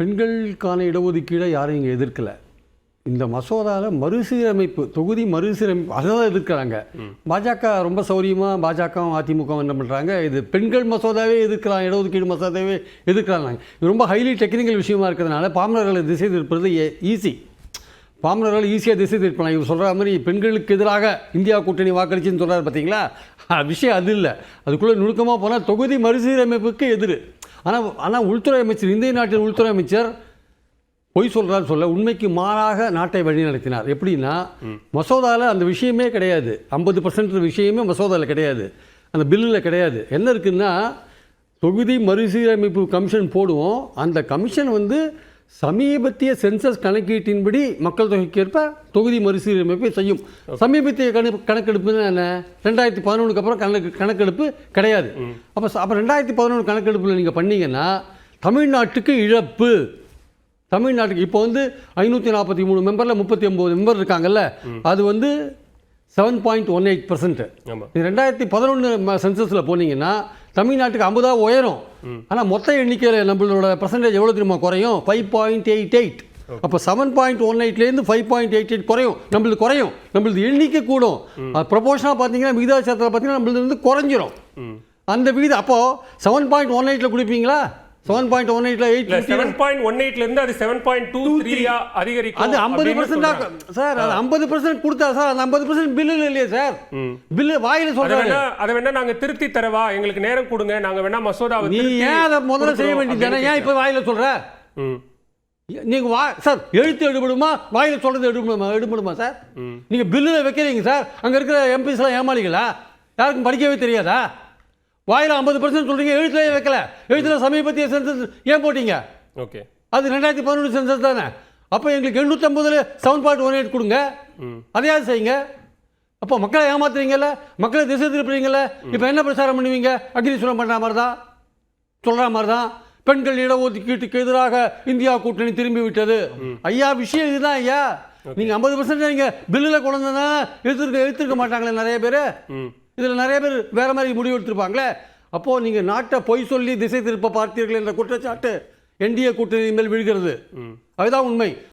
பெண்களுக்கான இடஒதுக்கீடை யாரும் இங்கே எதிர்க்கலை. இந்த மசோதாவில் மறுசீரமைப்பு, தொகுதி மறுசீரமைப்பு அதை தான் எதிர்க்கிறாங்க. பாஜக ரொம்ப சௌரியமாக பாஜகவும் அதிமுகவும் என்ன பண்ணுறாங்க, இது பெண்கள் மசோதாவே எதிர்க்கிறாங்க, இடஒதுக்கீடு மசோதாவே எதிர்க்கிறாங்க. இது ரொம்ப ஹைலி டெக்னிக்கல் விஷயமா இருக்கிறதுனால பாமரர்களை திசை திருப்பது ஈஸி. பாமரர்கள் ஈஸியாக திசை திருப்பலாம். இவர் சொல்கிற மாதிரி பெண்களுக்கு எதிராக இந்தியா கூட்டணி வாக்களிச்சுன்னு சொல்கிறார் பார்த்தீங்களா, விஷயம் அது இல்லை. அதுக்குள்ளே நுணுக்கமாக போனால் தொகுதி மறுசீரமைப்புக்கு எதிர். ஆனால் உள்துறை அமைச்சர், இந்திய நாட்டின் உள்துறை அமைச்சர் பொய் சொல்கிறார் சொல்ல, உண்மைக்கு மாறாக நாட்டை வழி நடத்தினார். எப்படின்னா, மசோதாவில் அந்த விஷயமே கிடையாது. 50% விஷயமே மசோதாவில் கிடையாது, அந்த பில்லில் கிடையாது. என்ன இருக்குன்னா, தொகுதி மறுசீரமைப்பு கமிஷன் போடுவோம். அந்த கமிஷன் வந்து சமீபத்திய சென்சஸ் கணக்கீட்டின்படி மக்கள் தொகைக்கேற்ப தொகுதி மறுசீரமைப்பை செய்யும். சமீபத்திய கணக்கெடுப்புன்னு என்ன, 2011 அப்புறம் கணக்கெடுப்பு கிடையாது. அப்போ 2011 கணக்கெடுப்பில் நீங்கள் பண்ணீங்கன்னா தமிழ்நாட்டுக்கு இழப்பு. தமிழ்நாட்டுக்கு இப்போ வந்து 543 மெம்பரில் 39 மெம்பர் இருக்காங்கல்ல, அது வந்து 7.18%. 2011 சென்சஸில் போனீங்கன்னா தமிழ்நாட்டுக்கு 50 உயரும். ஆனால் மொத்த எண்ணிக்கையில் நம்மளோட பர்சன்டேஜ் எவ்வளோ தெரியுமா குறையும்? 5.88. அப்போ 7.18லேருந்து 5.88 குறையும். நம்மளுக்கு குறையும், நம்மளுக்கு எண்ணிக்கை கூடும். அது ப்ரொபோஷனாக பார்த்தீங்கன்னா விகிதாச்சாரத்தில் பார்த்தீங்கன்னா நம்மளுக்கு வந்து குறைஞ்சிரும் அந்த விகிதம். அப்போது 7.18ல் கொடுப்பீங்களா? 7.18ல 7.18லேருந்து அது 7.23 அதிகரிக்கும். அது 50% சார். அது 50% கொடுத்தா சார், அந்த 50% பில்லில் இல்லையே சார். பில்லு வாயில சொல்றாங்க. அதை வேணா நாங்க திருத்தி தரவா, எங்களுக்கு நேரம் கொடுங்க, நாங்க வேணா மசோதாவை. நீ ஏன் அதை முதல்ல செய்ய வேண்டியதானே? ஏன் இப்போ வாயில சொல்ற? நீங்க சார் எழுத்து எடுபடுமா, வாயில சொல்றது எடுபடுமா சார்? நீங்க பில்லுல வைக்கிறீங்க சார். அங்க இருக்கிற எம்பிஸ்லாம் ஏமாளிகளா? யாருக்கும் படிக்கவே தெரியாதா? வாயில 50% சொல்றீங்க, எழுத்துலயே வைக்கல. எழுத்துல சமீபத்திய சென்சஸ் ஏன் போட்டீங்க? ஓகே, அது 2011 சென்சஸ் தானே. அப்போ எங்களுக்கு 850 7.18 கொடுங்க, அதையாவது செய்யுங்க. அப்போ மக்களை ஏமாத்துறீங்கல்ல, மக்களை திசை திருப்புறீங்கல்ல. இப்போ என்ன பிரச்சாரம் பண்ணுவீங்க? அக்னிசுரம் பண்ணுற மாதிரி தான், சொல்கிற மாதிரி தான். பெண்கள் இடஒதுக்கீட்டுக்கு எதிராக இந்தியா கூட்டணி திரும்பி விட்டது. ஐயா, விஷயம் இதுதான் ஐயா. நீங்கள் 50% நீங்கள் பில்லில் கொண்டு வந்தா எடுத்துருக்க மாட்டாங்களே நிறைய பேர். இதில் நிறைய பேர் வேற மாதிரி முடிவு எடுத்திருப்பாங்களே. அப்போது நீங்கள் நாட்டை பொய் சொல்லி திசை திருப்ப பார்த்தீர்கள் என்ற குற்றச்சாட்டு என்டிஏ கூட்டணி மேல் விழுகிறது. அதுதான் உண்மை.